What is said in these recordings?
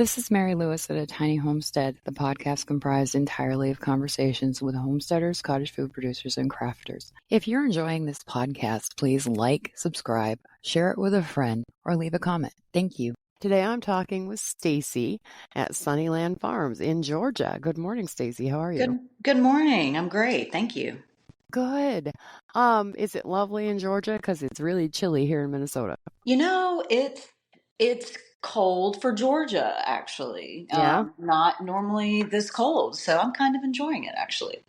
This is Mary Lewis at A Tiny Homestead, the podcast comprised entirely of conversations with homesteaders, cottage food producers, and crafters. If you're enjoying this podcast, please like, subscribe, share it with a friend, or leave a comment. Thank you. Today I'm talking with Staci at Sunnyland Farms in Georgia. Good morning, Staci. How are you? Good morning. I'm great. Thank you. Good. Is it lovely in Georgia? Because it's really chilly here in Minnesota. You know, it's cold for Georgia, actually. Yeah? Not normally this cold, so I'm kind of enjoying it, actually.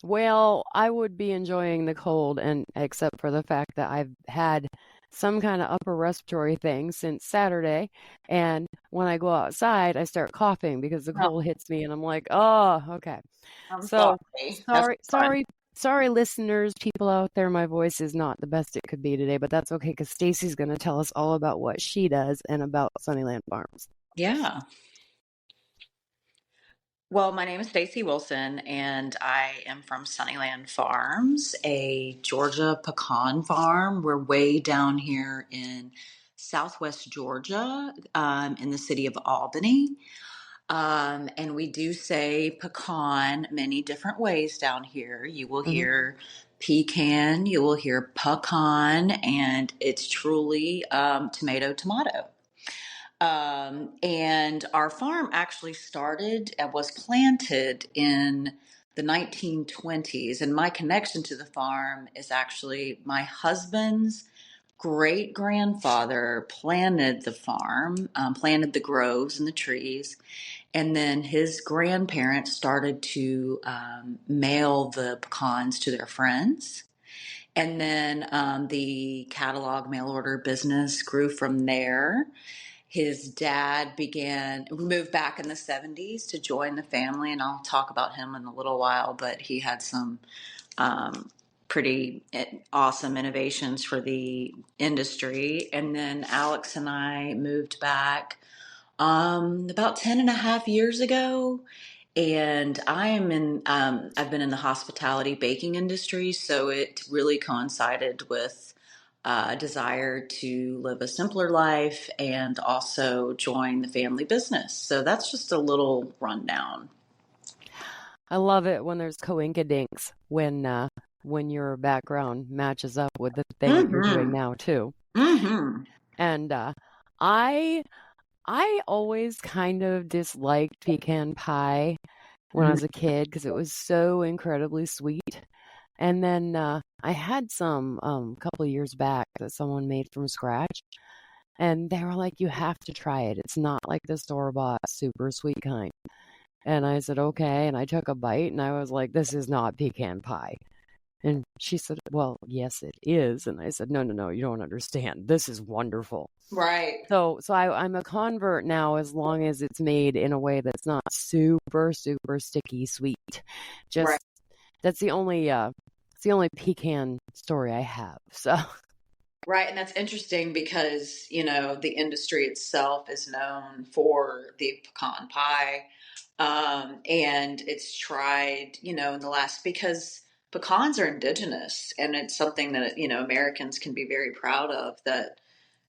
Well, I would be enjoying the cold, and except for the fact that I've had some kind of upper respiratory thing since Saturday, and when I go outside, I start coughing because the Oh, cold hits me, and I'm like, oh, okay. I'm So sorry. That's fun. sorry, listeners, people out there. My voice is not the best it could be today, but that's okay because Staci's going to tell us all about what she does and about Sunnyland Farms. Yeah. Well, my name is Staci Wilson, and I am from Sunnyland Farms, a Georgia pecan farm. We're way down here in Southwest Georgia, in the city of Albany. And we do say pecan many different ways down here. You will hear pecan, you will hear pecan, and it's truly tomato. And our farm actually started and was planted in the 1920s. And my connection to the farm is actually my husband's great grandfather planted the farm, planted the groves and the trees. And then his grandparents started to mail the pecans to their friends. And then the catalog mail order business grew from there. His dad moved back in the 70s to join the family, and I'll talk about him in a little while, but he had some pretty awesome innovations for the industry. And then Alex and I moved back about 10 and a half years ago. And I've been in the hospitality baking industry, so it really coincided with a desire to live a simpler life and also join the family business. So that's just a little rundown. I love it when there's co-ink-a-dinks when your background matches up with the thing that you're doing now too. Mm-hmm. And I always kind of disliked pecan pie when I was a kid because it was so incredibly sweet. And then I had some a couple of years back that someone made from scratch, and they were like, "You have to try it. It's not like the store-bought super sweet kind." And I said, "Okay." And I took a bite, and I was like, "This is not pecan pie." And she said, "Well, yes, it is." And I said, No, you don't understand. This is wonderful. Right. So I'm a convert now as long as it's made in a way that's not super, super sticky sweet. Just Right. that's the only pecan story I have. So Right. And that's interesting because, the industry itself is known for the pecan pie. And it's tried, in the last, because pecans are indigenous, and it's something that, Americans can be very proud of, that,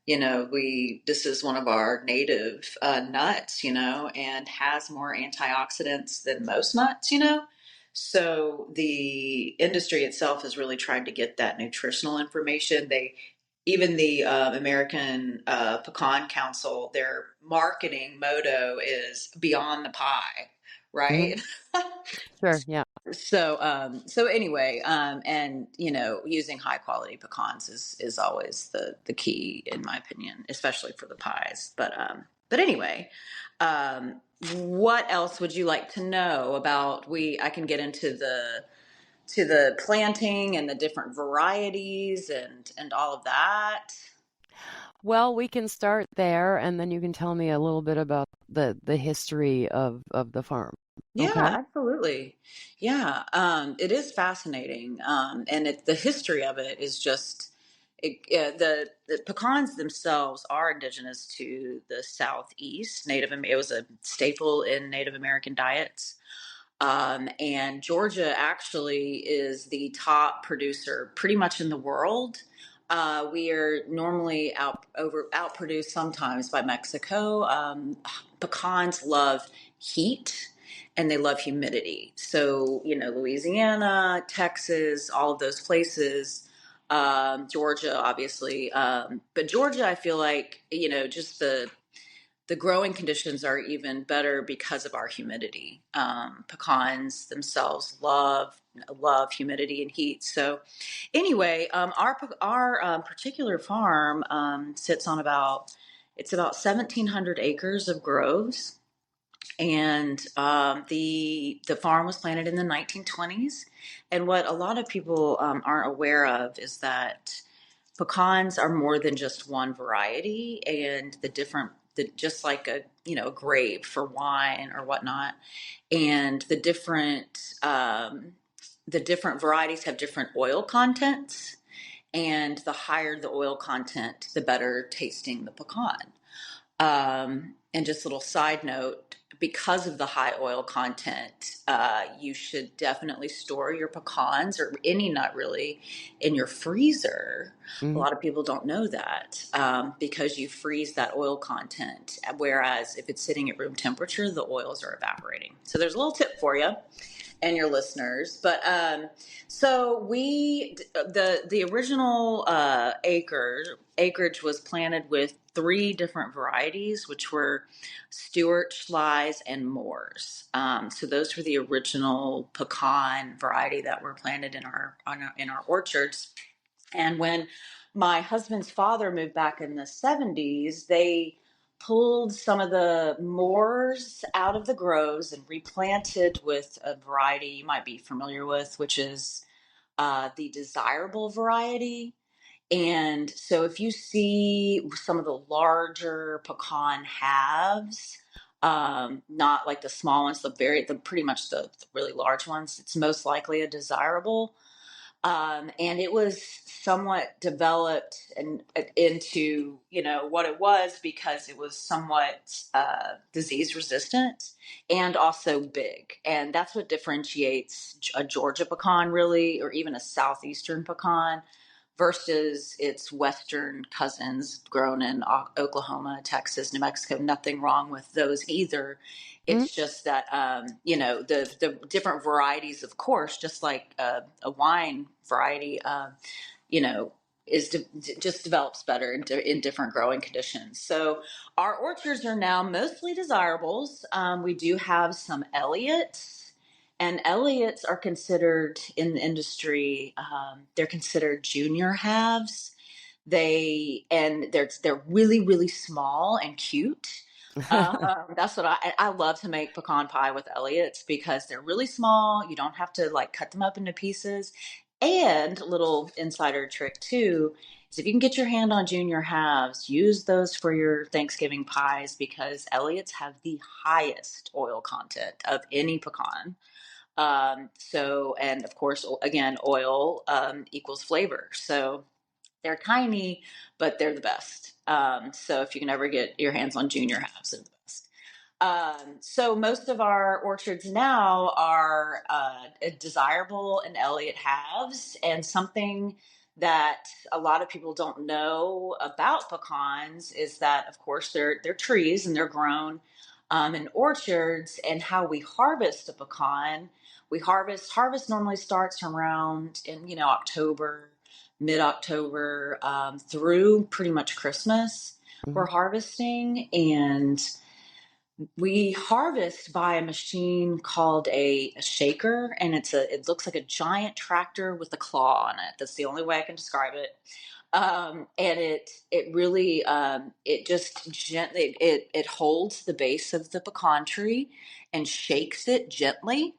this is one of our native nuts, and has more antioxidants than most nuts. So the industry itself has really tried to get that nutritional information. Even the American Pecan Council, their marketing motto is "Beyond the Pie," right? sure, yeah. So anyway, and using high quality pecans is always the key, in my opinion, especially for the pies. But anyway, what else would you like to know about? I can get into the planting and the different varieties and all of that. Well, we can start there, and then you can tell me a little bit about the history of the farm. Yeah, Okay. absolutely. Yeah, it is fascinating, and the history of it is just the pecans themselves are indigenous to the Southeast. It was a staple in Native American diets. And Georgia actually is the top producer pretty much in the world. We are normally outproduced sometimes by Mexico. pecans love heat and they love humidity. So, Louisiana, Texas, all of those places, Georgia, obviously. But Georgia, I feel like, just the growing conditions are even better because of our humidity. Pecans themselves love humidity and heat. So anyway, our particular farm sits on about 1,700 acres of groves, and the farm was planted in the 1920s. And what a lot of people aren't aware of is that pecans are more than just one variety, and just like a grape for wine or whatnot, and the different varieties have different oil contents, and the higher the oil content, the better tasting the pecan. And just a little side note, because of the high oil content, you should definitely store your pecans or any nut really in your freezer. A Mm. lot of people don't know that because you freeze that oil content. Whereas if it's sitting at room temperature, the oils are evaporating. So there's a little tip for you and your listeners. But so the original acreage was planted with 3 different varieties, which were Stewart, Schley's, and Moore's. So those were the original pecan variety that were planted in our orchards. And when my husband's father moved back in the 70s, they pulled some of the Moors out of the groves and replanted with a variety you might be familiar with, which is the desirable variety. And so if you see some of the larger pecan halves, not like the small ones, the pretty much the really large ones, it's most likely a desirable. And it was somewhat developed into what it was because it was somewhat disease resistant and also big, and that's what differentiates a Georgia pecan really, or even a southeastern pecan, versus its western cousins grown in Oklahoma, Texas, New Mexico. Nothing wrong with those either. Mm. It's just that the different varieties, of course, just like a wine variety, you know, just develops better in different growing conditions. So our orchards are now mostly desirables. We do have some Elliots. And Elliots are considered in the industry, they're considered junior halves. They're really, really small and cute. That's what I love to make pecan pie with Elliots because they're really small. You don't have to like cut them up into pieces. And a little insider trick too is if you can get your hand on junior halves, use those for your Thanksgiving pies because Elliots have the highest oil content of any pecan. And of course, again, oil equals flavor. So they're tiny, but they're the best. So if you can ever get your hands on junior halves, they're the best. So most of our orchards now are desirable and Elliott halves, and something that a lot of people don't know about pecans is that, of course, they're trees and they're grown in orchards. And how we harvest a pecan, we harvest normally starts around in October, mid-October, through pretty much Christmas. We're Mhm. harvesting, and we harvest by a machine called a shaker, and it looks like a giant tractor with a claw on it. That's the only way I can describe it. And it really it just gently it holds the base of the pecan tree and shakes it gently.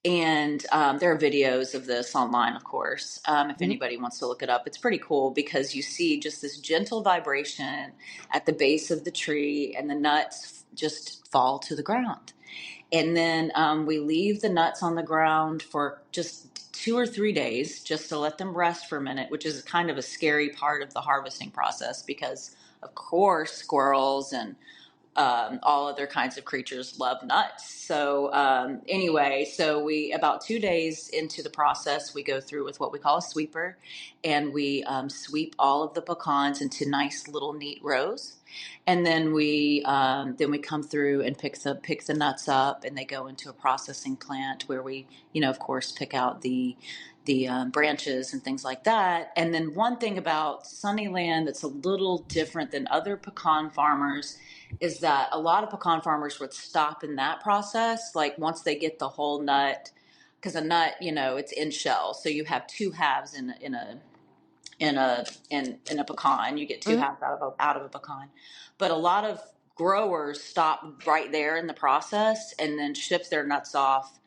And there are videos of this online, of course. If Mhm. anybody wants to look it up, it's pretty cool because you see just this gentle vibration at the base of the tree, and the nuts just fall to the ground. And then we leave the nuts on the ground for just 2 or 3 days just to let them rest for a minute, which is kind of a scary part of the harvesting process because, of course, squirrels and all other kinds of creatures love nuts. So anyway, so we about 2 days into the process, we go through with what we call a sweeper, and we sweep all of the pecans into nice little neat rows. And then we come through and pick the nuts up, and they go into a processing plant where we, of course, pick out the branches and things like that. And then one thing about Sunnyland that's a little different than other pecan farmers is that a lot of pecan farmers would stop in that process, like once they get the whole nut, because a nut, it's in shell, so you have two halves in a pecan. You get two Mm-hmm. halves out of a pecan, but a lot of growers stop right there in the process and then ship their nuts off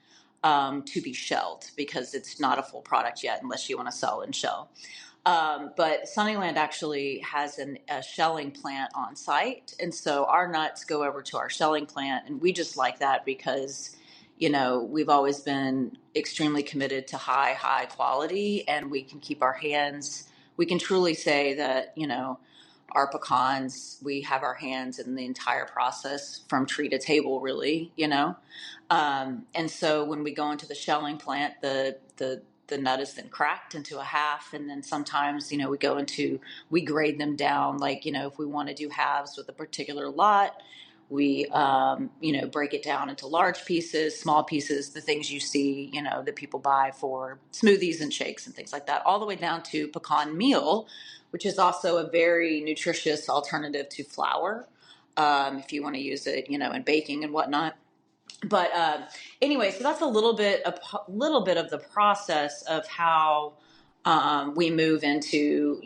to be shelled, because it's not a full product yet unless you want to sell in shell. But Sunnyland actually has a shelling plant on site. And so our nuts go over to our shelling plant. And we just like that because, we've always been extremely committed to high quality, and we can truly say that, our pecans, we have our hands in the entire process from tree to table, really, and so when we go into the shelling plant, the nut is then cracked into a half, and then sometimes we grade them down, like, if we want to do halves with a particular lot, we break it down into large pieces, small pieces, the things you see, that people buy for smoothies and shakes and things like that, all the way down to pecan meal, which is also a very nutritious alternative to flour, if you want to use it in baking and whatnot. But anyway, so that's a little bit of the process of how we move into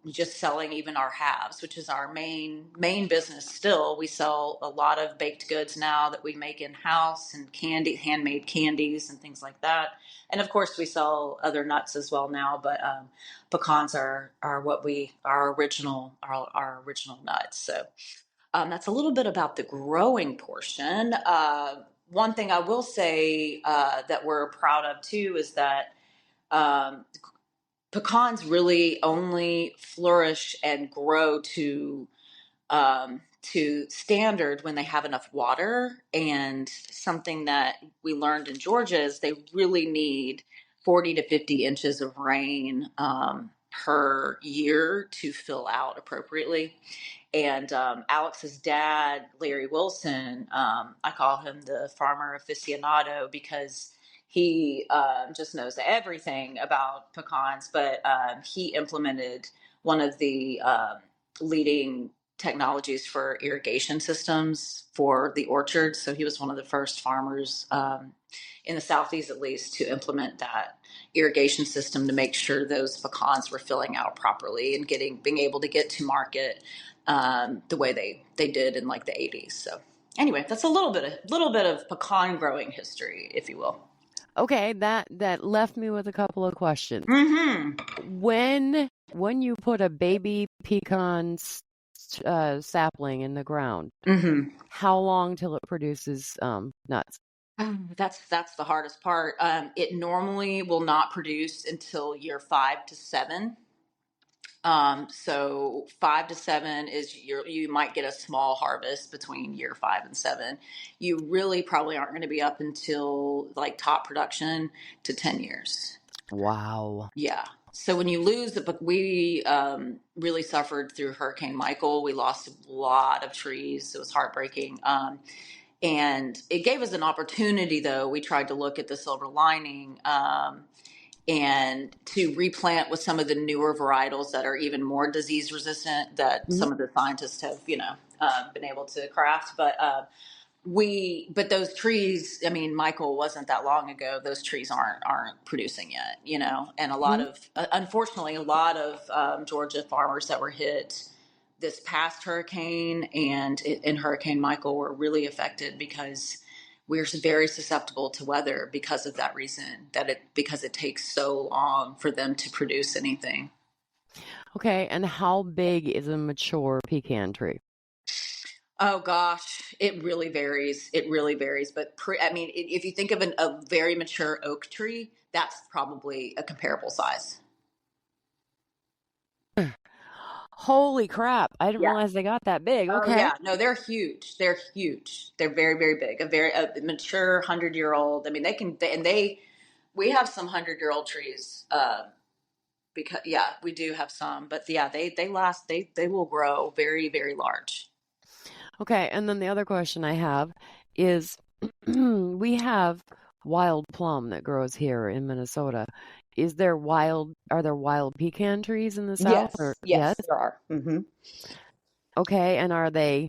just selling even our halves, which is our main business. Still, we sell a lot of baked goods now that we make in house, and handmade candies and things like that. And of course, we sell other nuts as well now. But pecans are our original nuts. So. That's a little bit about the growing portion. One thing I will say that we're proud of too is that um, pecans really only flourish and grow to standard when they have enough water. And something that we learned in Georgia is they really need 40 to 50 inches of rain per year to fill out appropriately. And Alex's dad, Larry Wilson, I call him the farmer aficionado because he just knows everything about pecans. But he implemented one of the leading technologies for irrigation systems for the orchards. So he was one of the first farmers in the Southeast, at least, to implement that irrigation system to make sure those pecans were filling out properly and being able to get to market the way they did in like the 80s. So anyway, that's a little bit of pecan growing history, if you will. Okay, that left me with a couple of questions. Mm-hmm. When you put a baby pecan sapling in the ground, Mm-hmm. how long till it produces nuts? That's the hardest part. It normally will not produce until year 5 to 7. So 5 to 7 is you might get a small harvest between year 5 and 7. You really probably aren't going to be up until like top production to 10 years. Wow. Yeah. So when you lose we really suffered through Hurricane Michael. We lost a lot of trees. It was heartbreaking. And it gave us an opportunity, though. We tried to look at the silver lining. And to replant with some of the newer varietals that are even more disease resistant that Mhm. some of the scientists have, been able to craft. But those trees, I mean, Michael wasn't that long ago. Those trees aren't producing yet, and Mhm. unfortunately, a lot of Georgia farmers that were hit this past hurricane and Hurricane Michael were really affected because we're very susceptible to weather because of that reason, because it takes so long for them to produce anything. Okay, and how big is a mature pecan tree? Oh gosh, it really varies. It really varies. But if you think of a very mature oak tree, that's probably a comparable size. Holy crap! I didn't Yeah. realize they got that big. Oh Okay. yeah. No, they're huge. They're huge. They're very, very big. A mature 100-year-old. I mean, they can. We have some 100-year-old trees because yeah, we do have some, but yeah, they last, they will grow very, very large. Okay, and then the other question I have is we have wild plum that grows here in Minnesota. Are there wild pecan trees in the South or Yes, yes? yes, there are. Hmm. Okay, and are they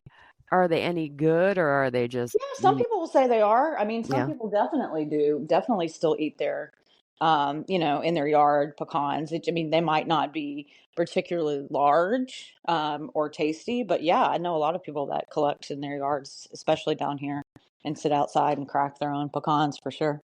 any good or are they just Yeah, some people will say they are. I mean, some yeah. people definitely do, definitely still eat their, in their yard pecans. I mean, they might not be particularly large, or tasty, but yeah, I know a lot of people that collect in their yards, especially down here, and sit outside and crack their own pecans for sure.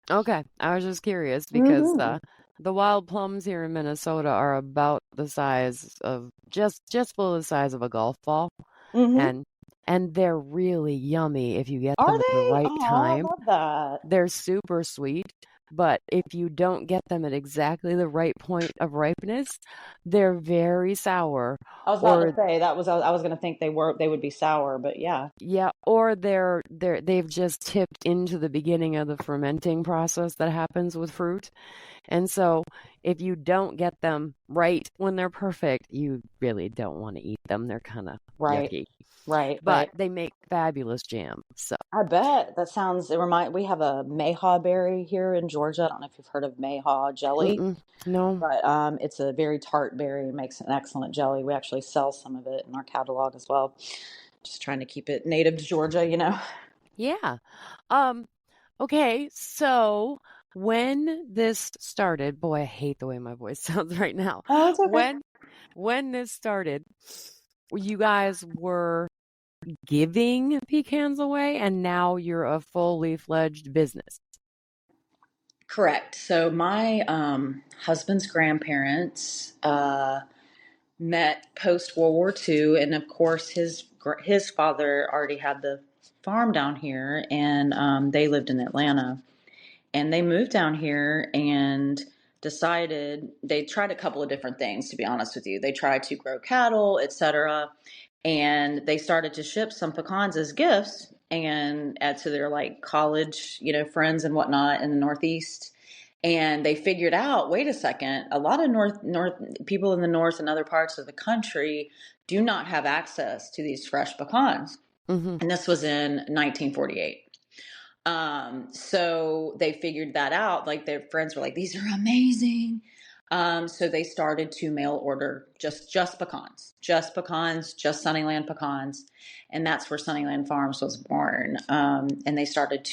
Okay, I was just curious because Hmm. the wild plums here in Minnesota are about the size of just below the size of a golf ball, Hmm. and and they're really yummy if you get Are them at the they? right Oh, I time. love that. They're super sweet, but if you don't get them at exactly the right point of ripeness, they're very sour, I was about to or say that was, I was going to think they would be sour, but yeah. yeah, or they've just tipped into the beginning of the fermenting process that happens with fruit. And so if you don't get them right when they're perfect, you really don't want to eat them. They're kind of Right, yucky, right, but right. they make fabulous jam. So, I bet that sounds, we have a mayhaw berry here in Georgia. I don't know if you've heard of mayhaw jelly, mm-mm, no, but it's a very tart berry and makes an excellent jelly. We actually sell some of it in our catalog as well. Just trying to keep it native to Georgia. yeah. Um, okay, so when this started, boy, I hate the way my voice sounds right now. Oh, it's okay. When when this started, you guys were giving pecans away, and now you're a fully fledged business. Correct. So my husband's grandparents met post World War II, and of course his father already had the farm down here, and they lived in Atlanta, and they moved down here and decided they tried a couple of different things. To be honest with you, they tried to grow cattle, etc., and they started to ship some pecans as gifts and add to their like college, friends and whatnot in the Northeast. And they figured out, wait a second, a lot of north people in the north and other parts of the country do not have access to these fresh pecans. Mm-hmm. And this was in 1948. So they figured that out. Like their friends were like, these are amazing. So they started to mail order just pecans, just Sunnyland pecans, and that's where Sunnyland Farms was born. And they started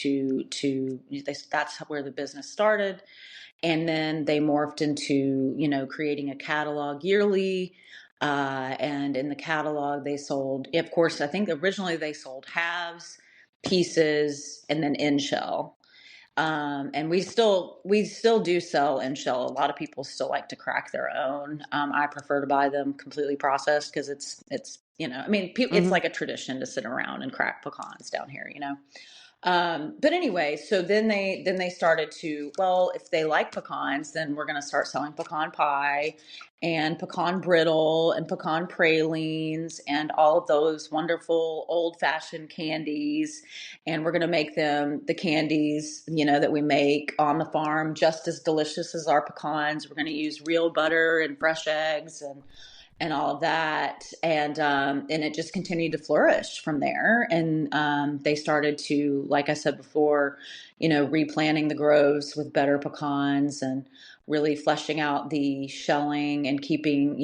that's where the business started, and then they morphed into creating a catalog yearly. And in the catalog, they sold, of course, I think originally they sold halves, pieces, and then in shell. And we still do sell in shell. A lot of people still like to crack their own. I prefer to buy them completely processed because it's I mean, it's Mm-hmm. like a tradition to sit around and crack pecans down here. But anyway, so then they started to, well, if they like pecans, then we're going to start selling pecan pie and pecan brittle and pecan pralines and all of those wonderful old fashioned candies. And we're going to make them, the candies, that we make on the farm, just as delicious as our pecans. We're going to use real butter and fresh eggs and all of that, and it just continued to flourish from there. And they started to, like I said before, replanting the groves with better pecans and really fleshing out the shelling and keeping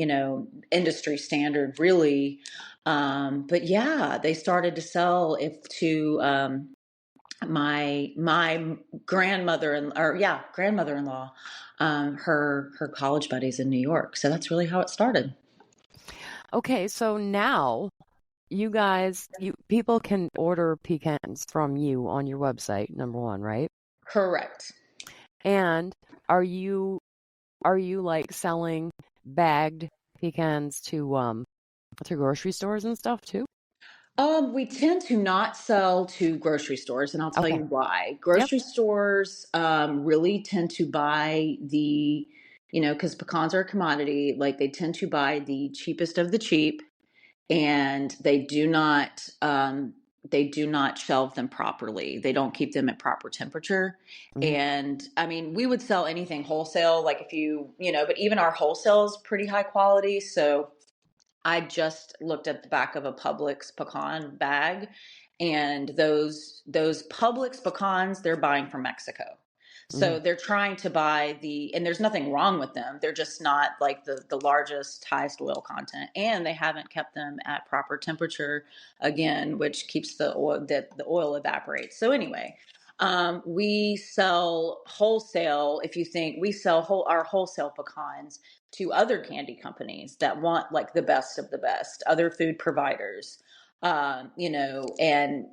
industry standard really. But yeah, they started to sell if to my grandmother-in-law, her college buddies in New York. So that's really how it started. Okay, so now you guys, people can order pecans from you on your website, number one, right? Correct. And are you like selling bagged pecans to grocery stores and stuff too? We tend to not sell to grocery stores, and I'll tell Okay. you why. Yep. Grocery stores really tend to buy because pecans are a commodity, like they tend to buy the cheapest of the cheap, and they do not they do not shelve them properly. They don't keep them at proper temperature. Mhm. And I mean, we would sell anything wholesale, like if but even our wholesale is pretty high quality. So I just looked at the back of a Publix pecan bag, and those Publix pecans they're buying from Mexico. So Mhm. they're trying to buy and there's nothing wrong with them. They're just not like the largest, highest oil content. And they haven't kept them at proper temperature again, which keeps the oil that the oil evaporates. So anyway, we sell wholesale. If you think we sell our wholesale pecans to other candy companies that want like the best of the best, other food providers, and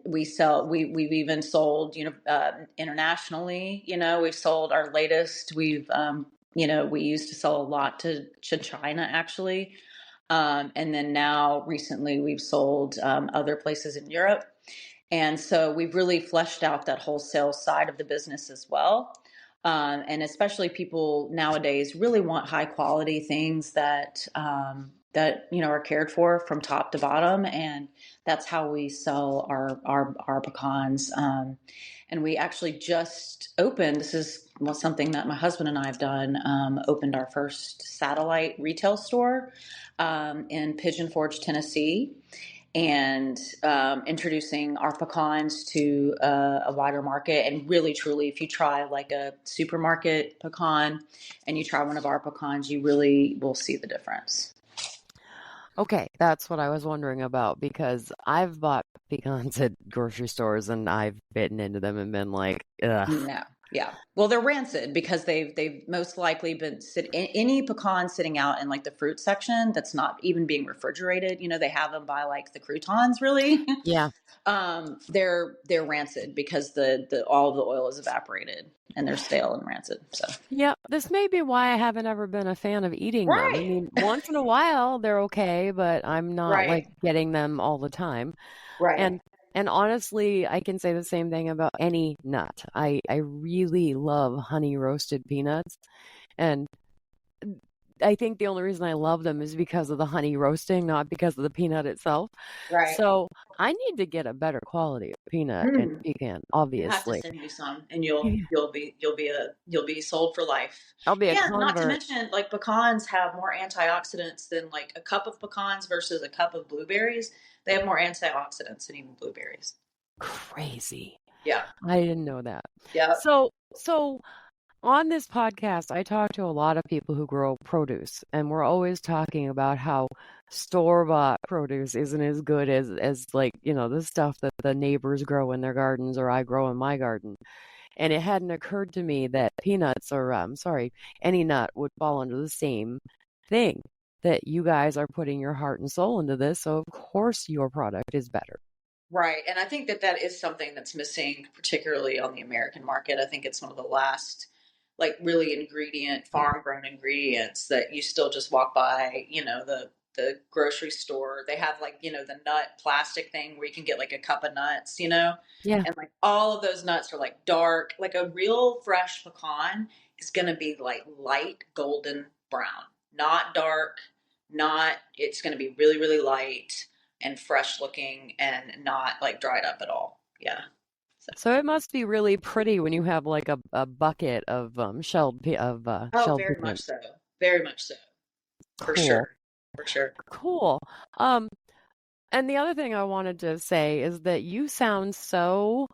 we've even sold, internationally, we've sold our latest, we used to sell a lot to China actually. And then now recently we've sold other places in Europe. And so we've really fleshed out that wholesale side of the business as well. And especially people nowadays really want high quality things that are cared for from top to bottom, and that's how we sell our pecans. And we actually just opened. This is something that my husband and I have done. Opened our first satellite retail store in Pigeon Forge, Tennessee, and introducing our pecans to a wider market. And really, truly, if you try like a supermarket pecan and you try one of our pecans, you really will see the difference. Okay, that's what I was wondering about because I've bought pecans at grocery stores and I've bitten into them and been like, ugh. No. Yeah. Well, they're rancid because they've most likely been any pecan sitting out in like the fruit section that's not even being refrigerated. They have them by like the croutons really. Yeah. They're rancid because the all of the oil is evaporated and they're stale and rancid. So Yeah, this may be why I haven't ever been a fan of eating them. I right, mean, once in a while they're okay, but I'm not like right, getting them all the time. right. And and honestly, I can say the same thing about any nut. I really love honey roasted peanuts, and I think the only reason I love them is because of the honey roasting, not because of the peanut itself. Right. So I need to get a better quality of peanut and Mm. pecan, We'll have to obviously. send you some, and you'll be sold for life. I'll be a And not to convert. mention, like pecans have more antioxidants than like a cup of pecans versus a cup of blueberries. They have more antioxidants than even blueberries. Crazy. Yeah. I didn't know that. Yeah. So on this podcast, I talk to a lot of people who grow produce, and we're always talking about how store-bought produce isn't as good as like, the stuff that the neighbors grow in their gardens or I grow in my garden. And it hadn't occurred to me that peanuts or sorry, any nut would fall under the same thing. That you guys are putting your heart and soul into this, so of course your product is better. Right. And I think that is something that's missing, particularly on the American market. I think it's one of the last, like, really farm grown ingredients that you still just walk by, the grocery store. They have, like, the nut plastic thing where you can get like a cup of nuts, Yeah. and like all of those nuts are like dark. Like a real fresh pecan is going to be like light golden brown, not dark, it's going to be really, really light and fresh looking and not like dried up at all. Yeah. So, So it must be really pretty when you have like a bucket of oh, shelled very much peanuts. so. Very much so. For Cool. sure. For sure. Cool. Um, and the other thing I wanted to say is that you sound so,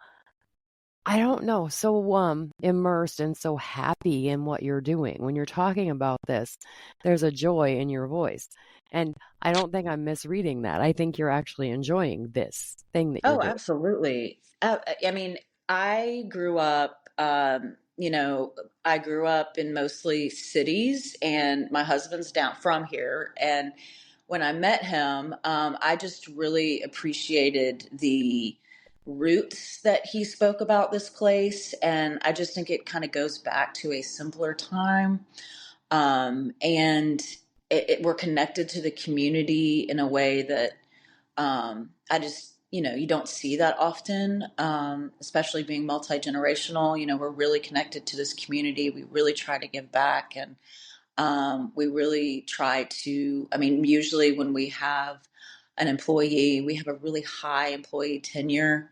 I don't know, so immersed and so happy in what you're doing. When you're talking about this, there's a joy in your voice. And I don't think I'm misreading that. I think you're actually enjoying this thing that you're Oh, doing. absolutely. I mean, I grew up, I grew up in mostly cities, and my husband's down from here. And when I met him, I just really appreciated the roots that he spoke about this place. And I just think it kind of goes back to a simpler time. And we're connected to the community in a way that I just, you don't see that often, especially being multi-generational. We're really connected to this community. We really try to give back, and we really try to, I mean, usually when we have an employee. We have a really high employee tenure,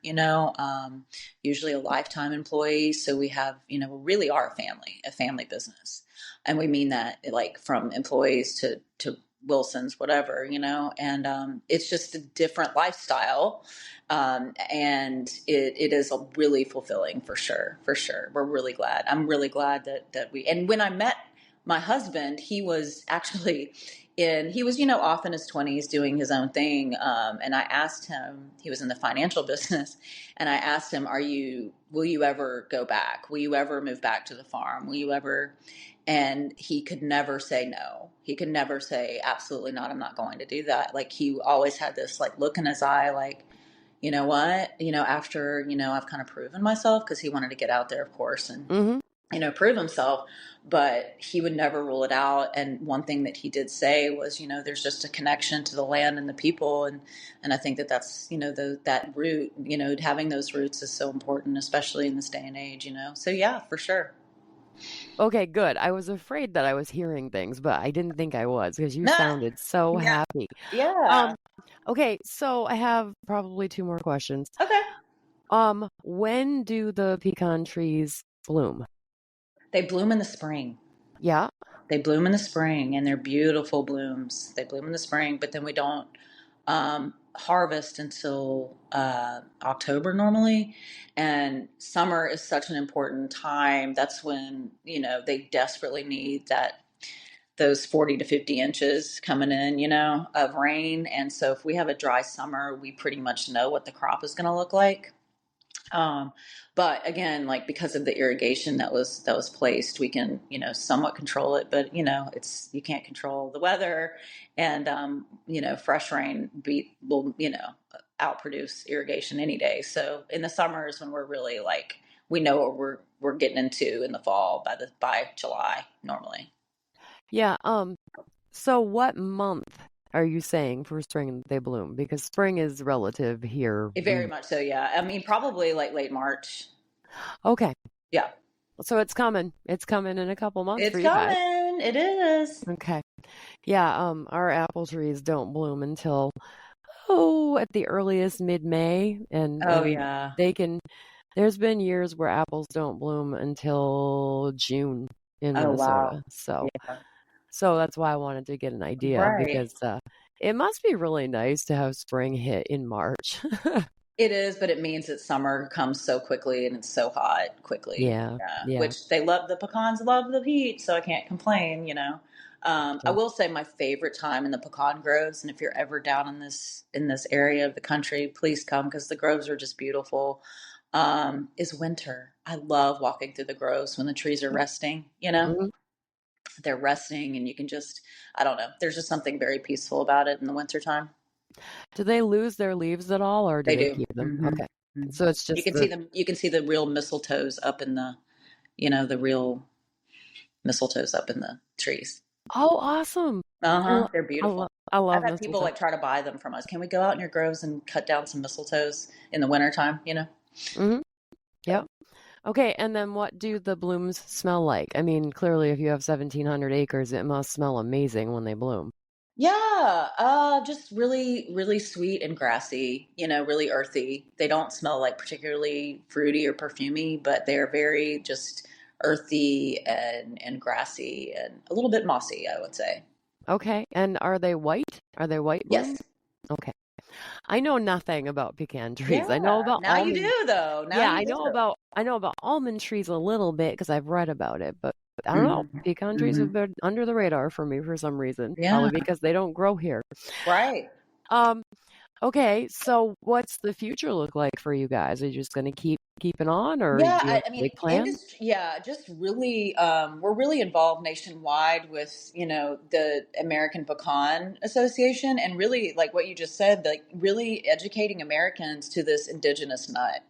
usually a lifetime employee. So we have, we really are a family business. And we mean that like from employees to Wilson's, whatever, and it's just a different lifestyle. And it is a really fulfilling for sure, for sure. We're really glad. I'm really glad that and when I met my husband, he was actually he was, off in his 20s doing his own thing. And I asked him, he was in the financial business. And I asked him, will you ever go back? Will you ever move back to the farm? Will you ever? And he could never say no. He could never say, absolutely not. I'm not going to do that. Like he always had this like look in his eye, like, you know what, after, I've kind of proven myself, because he wanted to get out there, of course, and, Mm-hmm. Prove himself, but he would never rule it out. And one thing that he did say was, there's just a connection to the land and the people. And I think that's, that root, having those roots is so important, especially in this day and age, So yeah, for sure. Okay, good. I was afraid that I was hearing things, but I didn't think I was because you Nah, sounded so yeah. happy. Yeah. Okay, so I have probably two more questions. Okay. When do the pecan trees bloom? They bloom in the spring. Yeah. They bloom in the spring, and they're beautiful blooms. They bloom in the spring, but then we don't harvest until October normally. And summer is such an important time. That's when, they desperately need those 40 to 50 inches coming in, of rain. And so if we have a dry summer, we pretty much know what the crop is going to look like. Um, but again, like because of the irrigation that was placed, we can, somewhat control it, but you can't control the weather, and fresh rain will, outproduce irrigation any day. So in the summers when we're really like, we know what we're getting into in the fall by July normally. Yeah. So what month are you saying for spring they bloom? Because spring is relative here. Very much so. Yeah. I mean, probably like late March. Okay. Yeah. So it's coming. It's coming in a couple months for It's you guys. coming. It is. Okay. Yeah, our apple trees don't bloom until at the earliest mid-May, and Oh yeah. they can there's been years where apples don't bloom until June in Oh wow. Minnesota. So Yeah. so that's why I wanted to get an idea Right. because it must be really nice to have spring hit in March. It is, but it means that summer comes so quickly and it's so hot quickly. Yeah, Yeah. yeah. Which the pecans love the heat, so I can't complain. I Sure. will say my favorite time in the pecan groves, and if you're ever down in this area of the country, please come because the groves are just beautiful. Is winter. I love walking through the groves when the trees are resting, Mhm. they're resting, and you can just, I don't know, there's just something very peaceful about it in the wintertime. Do they lose their leaves at all, or do They they do. keep them? Hmm. Okay. So it's You just can see the them. You can see the real mistletoes up in the real mistletoes up in the trees. Oh, awesome. They're I beautiful. love I I've love had people mistletoe. like try to buy them from us. Can we go out in your groves and cut down some mistletoes in the wintertime? Mhm. So. Yep. Okay, and then what do the blooms smell like? I mean, clearly if you have 1,700 acres, it must smell amazing when they bloom. Yeah, just really, really sweet and grassy, really earthy. They don't smell like particularly fruity or perfumey, but they're very just earthy and grassy and a little bit mossy, I would say. Okay, and are they white? Are they white Yes. blooms? Okay. I know nothing about pecan trees. I know Yeah. about Now you almond. do though. Now Yeah, you do. I know about almond trees a little bit because I've read about it, but I don't know. Hmm. Pecan trees have Hmm. been under the radar for me for some reason. Yeah. Probably because they don't grow here. Right. Um, okay, so what's the future look like for you guys? Are you just gonna keep it on, or Yeah, do you have I mean, big plans? industry, yeah, just really, we're really involved nationwide with, the American Pecan Association, and really, like what you just said, like really educating Americans to this indigenous nut.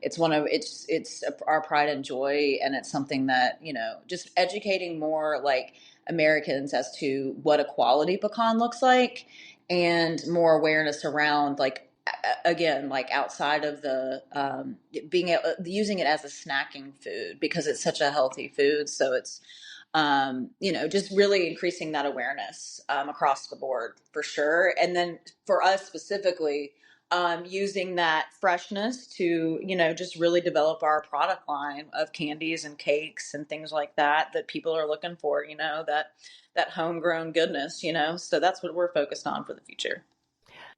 It's our pride and joy, and it's something that, just educating more like Americans as to what a quality pecan looks like, and more awareness around like again, like outside of the being able, using it as a snacking food because it's such a healthy food. So it's Just really increasing that awareness across the board for sure. And then for us specifically, using that freshness to, just really develop our product line of candies and cakes and things like that people are looking for, that homegrown goodness, so that's what we're focused on for the future.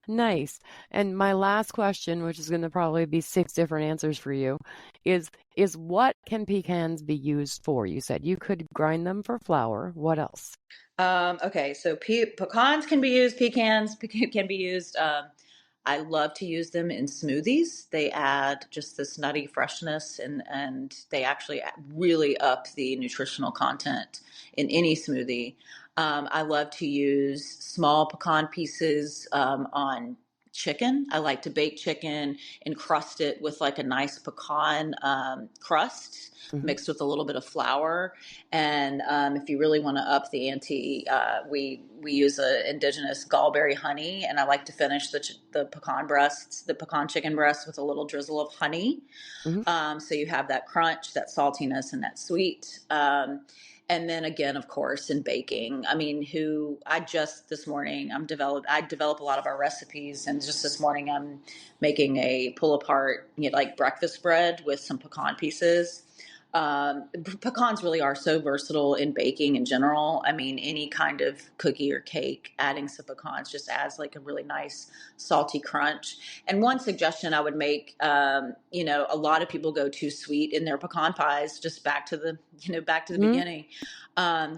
Nice. And my last question, which is going to probably be six different answers for you, is what can pecans be used for? You said you could grind them for flour. What else? Okay, so pecans can be used, pecans can be used. I love to use them in smoothies. They add just this nutty freshness, and they actually really up the nutritional content in any smoothie. I love to use small pecan pieces on chicken. I like to bake chicken and crust it with like a nice pecan crust Hmm. mixed with a little bit of flour. And if you really want to up the ante, we use a indigenous gallberry honey, and I like to finish the pecan chicken breasts with a little drizzle of honey. Hmm. So you have that crunch, that saltiness, and that sweet. And then again, of course, in baking. I mean, I just this morning I develop a lot of our recipes, and just this morning I'm making a pull apart, like breakfast bread with some pecan pieces. Pecans really are so versatile in baking in general. I mean, any kind of cookie or cake, adding some pecans just adds like a really nice salty crunch. And one suggestion I would make, a lot of people go too sweet in their pecan pies. Just back to the Hmm. beginning.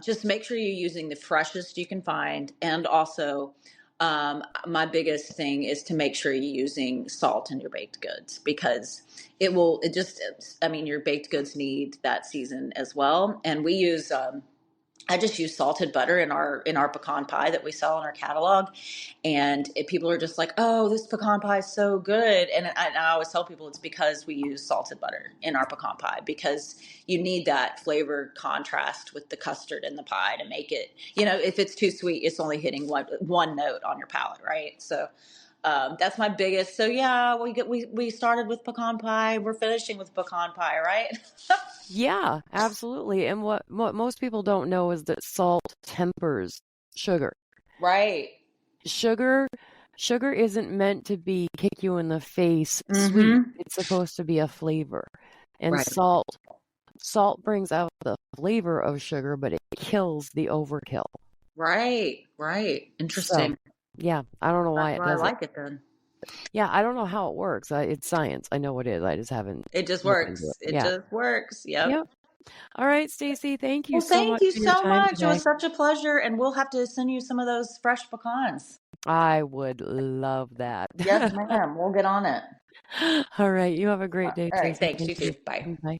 Just make sure you're using the freshest you can find, and also my biggest thing is to make sure you're using salt in your baked goods, because your baked goods need that season as well. And I just use salted butter in our pecan pie that we sell in our catalog, and people are just like, "Oh, this pecan pie is so good." And I always tell people it's because we use salted butter in our pecan pie, because you need that flavor contrast with the custard in the pie to make it. If it's too sweet, it's only hitting one note on your palate, right? So that's my biggest. So yeah, we started with pecan pie. We're finishing with pecan pie, right? Yeah, absolutely. And what most people don't know is that salt tempers sugar. Right. Sugar sugar isn't meant to be kick you in the face sweet. Mm-hmm. It's supposed to be a flavor. And Right. salt brings out the flavor of sugar, but it kills the overkill. Right. Right. So, Interesting. yeah, I don't know why That's it why I does it. like it then. Yeah, I don't know how it works. It's science. I know it is. I just haven't It just looked into it. works. It Yeah. just works. Yep. Yep. All right, Stacy, thank you Well, so thank much you for your so time much. It today. was such a pleasure, and we'll have to send you some of those fresh pecans. I would love that. Yes, ma'am. We'll get on it. All right, you have a great day, All right. Stacy. Thanks. Thank You you. too. Bye. Bye.